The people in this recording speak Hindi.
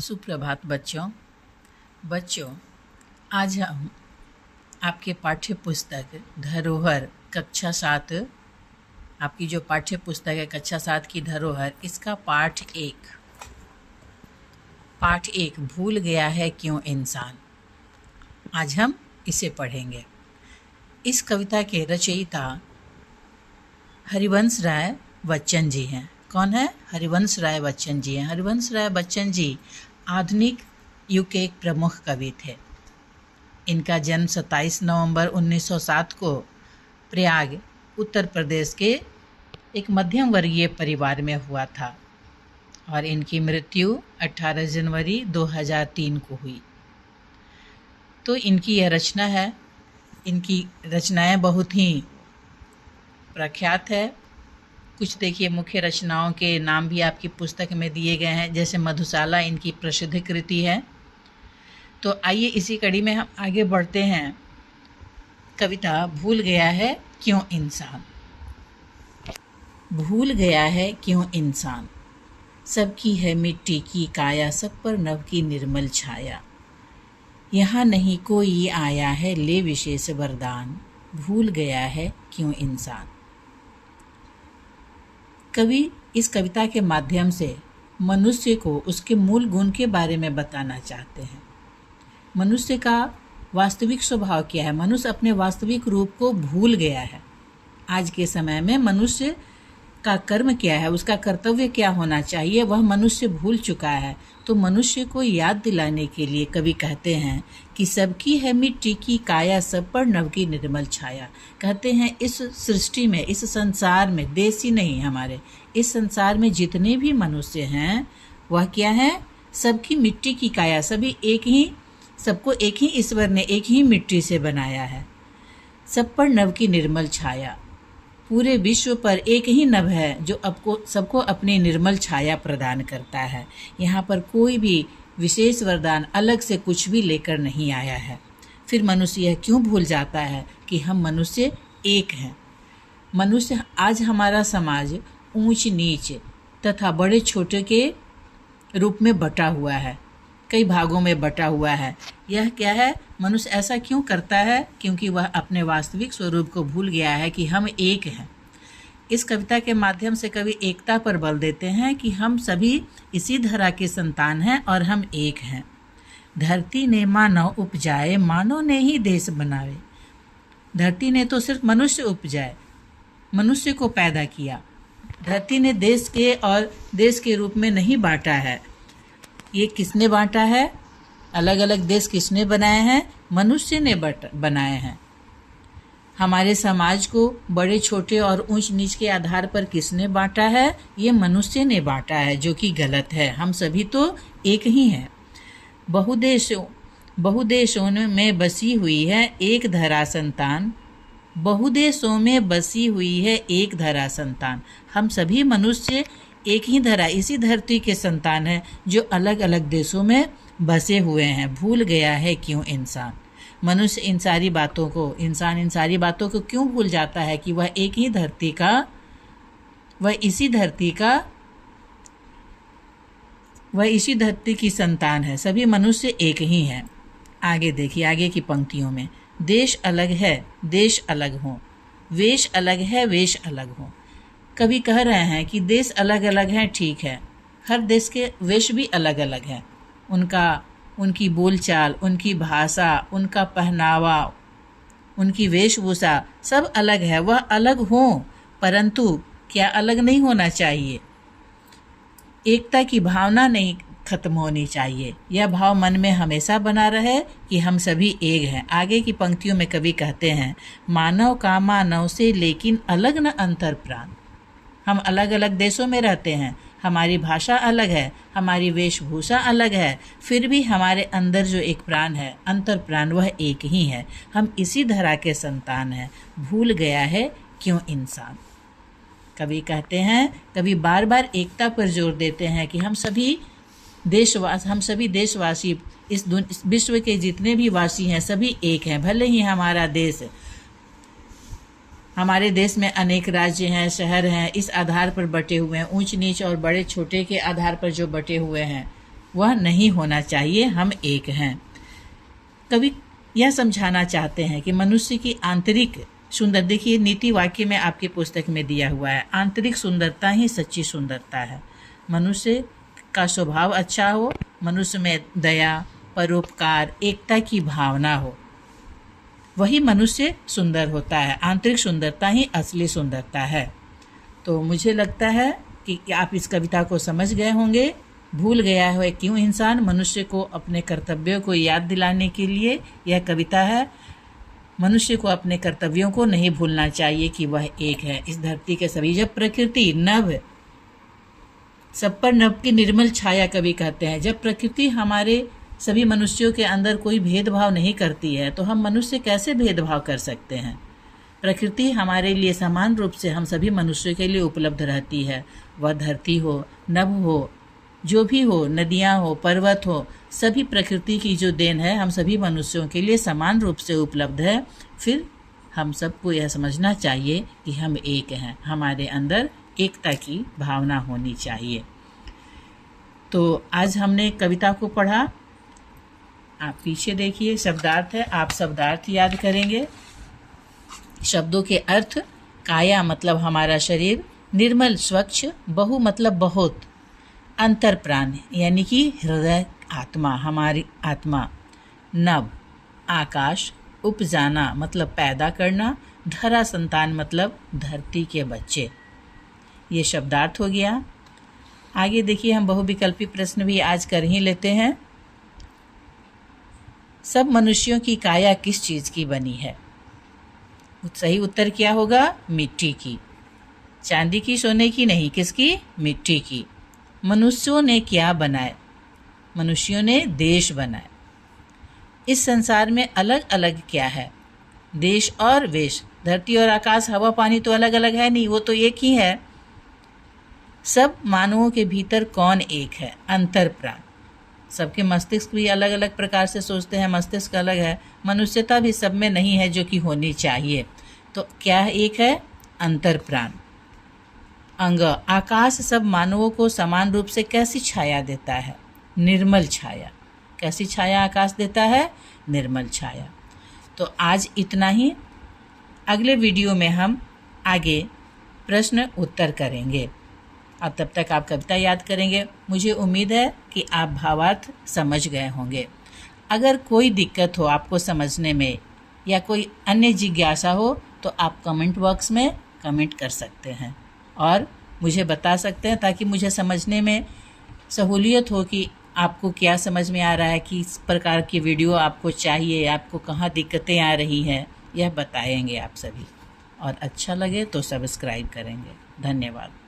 सुप्रभात बच्चों आज हम आपके पाठ्य पुस्तक धरोहर कक्षा 7 आपकी जो पाठ्य पुस्तक है कक्षा 7 की धरोहर, इसका पाठ एक भूल गया है क्यों इंसान, आज हम इसे पढ़ेंगे। इस कविता के रचयिता हरिवंश राय बच्चन जी हैं। कौन है? हरिवंश राय बच्चन जी हैं। हरिवंश राय बच्चन जी आधुनिक युग के एक प्रमुख कवि थे। इनका जन्म 27 नवंबर 1907 को प्रयाग उत्तर प्रदेश के एक मध्यम वर्गीय परिवार में हुआ था और इनकी मृत्यु 18 जनवरी 2003 को हुई। तो इनकी यह रचना है, इनकी रचनाएं बहुत ही प्रख्यात है। कुछ देखिए मुख्य रचनाओं के नाम भी आपकी पुस्तक में दिए गए हैं, जैसे मधुशाला इनकी प्रसिद्ध कृति है। तो आइए इसी कड़ी में हम आगे बढ़ते हैं। कविता भूल गया है क्यों इंसान। भूल गया है क्यों इंसान, सबकी है मिट्टी की काया, सब पर नभ की निर्मल छाया। यहाँ नहीं कोई आया है ले विशेष वरदान, भूल गया है क्यों इंसान। कवि इस कविता के माध्यम से मनुष्य को उसके मूल गुण के बारे में बताना चाहते हैं। मनुष्य का वास्तविक स्वभाव क्या है, मनुष्य अपने वास्तविक रूप को भूल गया है। आज के समय में मनुष्य का कर्म क्या है, उसका कर्तव्य क्या होना चाहिए, वह मनुष्य भूल चुका है। तो मनुष्य को याद दिलाने के लिए कवि कहते हैं कि सबकी है मिट्टी की काया, सब पर नभ की निर्मल छाया। कहते हैं इस सृष्टि में, इस संसार में, देश ही नहीं हमारे, इस संसार में जितने भी मनुष्य हैं वह क्या है, सबकी मिट्टी की काया, सभी एक ही, सबको एक ही ईश्वर ने एक ही मिट्टी से बनाया है। सब पर नभ की निर्मल छाया, पूरे विश्व पर एक ही नभ है जो सबको अपनी निर्मल छाया प्रदान करता है। यहाँ पर कोई भी विशेष वरदान अलग से कुछ भी लेकर नहीं आया है। फिर मनुष्य यह क्यों भूल जाता है कि हम मनुष्य एक हैं। मनुष्य आज हमारा समाज ऊंच नीच तथा बड़े छोटे के रूप में बटा हुआ है, कई भागों में बटा हुआ है। यह क्या है, मनुष्य ऐसा क्यों करता है? क्योंकि वह अपने वास्तविक स्वरूप को भूल गया है कि हम एक हैं। इस कविता के माध्यम से कवि एकता पर बल देते हैं कि हम सभी इसी धरा के संतान हैं और हम एक हैं। धरती ने मानव उपजाए, मानव ने ही देश बनावे। धरती ने तो सिर्फ मनुष्य उपजाए, मनुष्य को पैदा किया। धरती ने देश के और देश के रूप में नहीं बांटा है। ये किसने बांटा है? अलग अलग देश किसने बनाए हैं? मनुष्य ने बनाए हैं। हमारे समाज को बड़े छोटे और ऊंच नीच के आधार पर किसने बांटा है? ये मनुष्य ने बांटा है, जो कि गलत है। हम सभी तो एक ही हैं। बहुदेशों में बसी हुई है एक धरा संतान, बहुदेशों में बसी हुई है एक धरा संतान। हम सभी मनुष्य एक ही धरा, इसी धरती के संतान हैं जो अलग अलग देशों में बसे हुए हैं। भूल गया है क्यों इंसान। मनुष्य इन सारी बातों को, इंसान इन सारी बातों को क्यों भूल जाता है कि वह एक ही धरती का, वह इसी धरती की संतान है। सभी मनुष्य एक ही हैं। आगे देखिए, आगे की पंक्तियों में, देश अलग है देश अलग हो, वेश अलग है वेश अलग हो। कवि कह रहे हैं कि देश अलग अलग हैं, ठीक है, हर देश के वेश भी अलग अलग हैं। उनकी बोलचाल, उनकी भाषा, उनका पहनावा, उनकी वेशभूषा सब अलग है। वह अलग हो, परंतु क्या अलग नहीं होना चाहिए? एकता की भावना नहीं खत्म होनी चाहिए। यह भाव मन में हमेशा बना रहे कि हम सभी एक हैं। आगे की पंक्तियों में कवि कहते हैं, मानव का मानव से लेकिन अलग न अंतर प्राण। हम अलग अलग देशों में रहते हैं, हमारी भाषा अलग है, हमारी वेशभूषा अलग है, फिर भी हमारे अंदर जो एक प्राण है, अंतर प्राण, वह एक ही है। हम इसी धरा के संतान हैं। भूल गया है क्यों इंसान। कवि कहते हैं, कवि बार बार एकता पर जोर देते हैं कि हम सभी देशवासी, इस विश्व के जितने भी वासी हैं सभी एक हैं। भले ही हमारा देश हमारे देश में अनेक राज्य हैं, शहर हैं, इस आधार पर बटे हुए हैं, ऊंच नीच और बड़े छोटे के आधार पर जो बटे हुए हैं, वह नहीं होना चाहिए, हम एक हैं। कवि यह समझाना चाहते हैं कि मनुष्य की आंतरिक सुंदर, देखिए नीति वाक्य में आपकी पुस्तक में दिया हुआ है, आंतरिक सुंदरता ही सच्ची सुंदरता है। मनुष्य का स्वभाव अच्छा हो, मनुष्य में दया, परोपकार, एकता की भावना हो, वही मनुष्य सुंदर होता है। आंतरिक सुंदरता ही असली सुंदरता है। तो मुझे लगता है कि आप इस कविता को समझ गए होंगे। भूल गया है क्यों इंसान, मनुष्य को अपने कर्तव्यों को याद दिलाने के लिए यह कविता है। मनुष्य को अपने कर्तव्यों को नहीं भूलना चाहिए कि वह एक है। इस धरती के सभी, जब प्रकृति नभ, सब पर नभ की निर्मल छाया कवि कहते हैं, जब प्रकृति हमारे सभी मनुष्यों के अंदर कोई भेदभाव नहीं करती है तो हम मनुष्य कैसे भेदभाव कर सकते हैं। प्रकृति हमारे लिए समान रूप से हम सभी मनुष्यों के लिए उपलब्ध रहती है। वह धरती हो, नभ हो, जो भी हो, नदियाँ हो, पर्वत हो, सभी प्रकृति की जो देन है हम सभी मनुष्यों के लिए समान रूप से उपलब्ध है। फिर हम सबको यह समझना चाहिए कि हम एक हैं, हमारे अंदर एकता की भावना होनी चाहिए। तो आज हमने कविता को पढ़ा। आप पीछे देखिए, शब्दार्थ है, आप शब्दार्थ याद करेंगे। शब्दों के अर्थ: काया मतलब हमारा शरीर, निर्मल स्वच्छ, बहु मतलब बहुत, अंतर प्राण यानी कि हृदय, आत्मा, हमारी आत्मा, नभ आकाश, उपजाना मतलब पैदा करना, धरा संतान मतलब धरती के बच्चे। ये शब्दार्थ हो गया। आगे देखिए, हम बहुविकल्पी प्रश्न भी आज कर ही लेते हैं। सब मनुष्यों की काया किस चीज़ की बनी है? सही उत्तर क्या होगा? मिट्टी की। चांदी की, सोने की नहीं, किसकी? मिट्टी की। मनुष्यों ने क्या बनाए? मनुष्यों ने देश बनाए। इस संसार में अलग अलग क्या है? देश और वेश। धरती और आकाश, हवा पानी तो अलग अलग है नहीं, वो तो एक ही है। सब मानवों के भीतर कौन एक है? अंतर प्राण। सबके मस्तिष्क भी अलग अलग प्रकार से सोचते हैं, मस्तिष्क अलग है। मनुष्यता भी सब में नहीं है जो कि होनी चाहिए। तो क्या एक है? अंतर प्राण। अंग, आकाश सब मानवों को समान रूप से कैसी छाया देता है? निर्मल छाया। कैसी छाया आकाश देता है? निर्मल छाया। तो आज इतना ही। अगले वीडियो में हम आगे प्रश्न उत्तर करेंगे और तब तक आप कविता याद करेंगे। मुझे उम्मीद है कि आप भावार्थ समझ गए होंगे। अगर कोई दिक्कत हो आपको समझने में या कोई अन्य जिज्ञासा हो तो आप कमेंट बॉक्स में कमेंट कर सकते हैं और मुझे बता सकते हैं, ताकि मुझे समझने में सहूलियत हो कि आपको क्या समझ में आ रहा है, किस प्रकार की वीडियो आपको चाहिए, आपको कहाँ दिक्कतें आ रही हैं, यह बताएंगे आप सभी। और अच्छा लगे तो सब्सक्राइब करेंगे। धन्यवाद।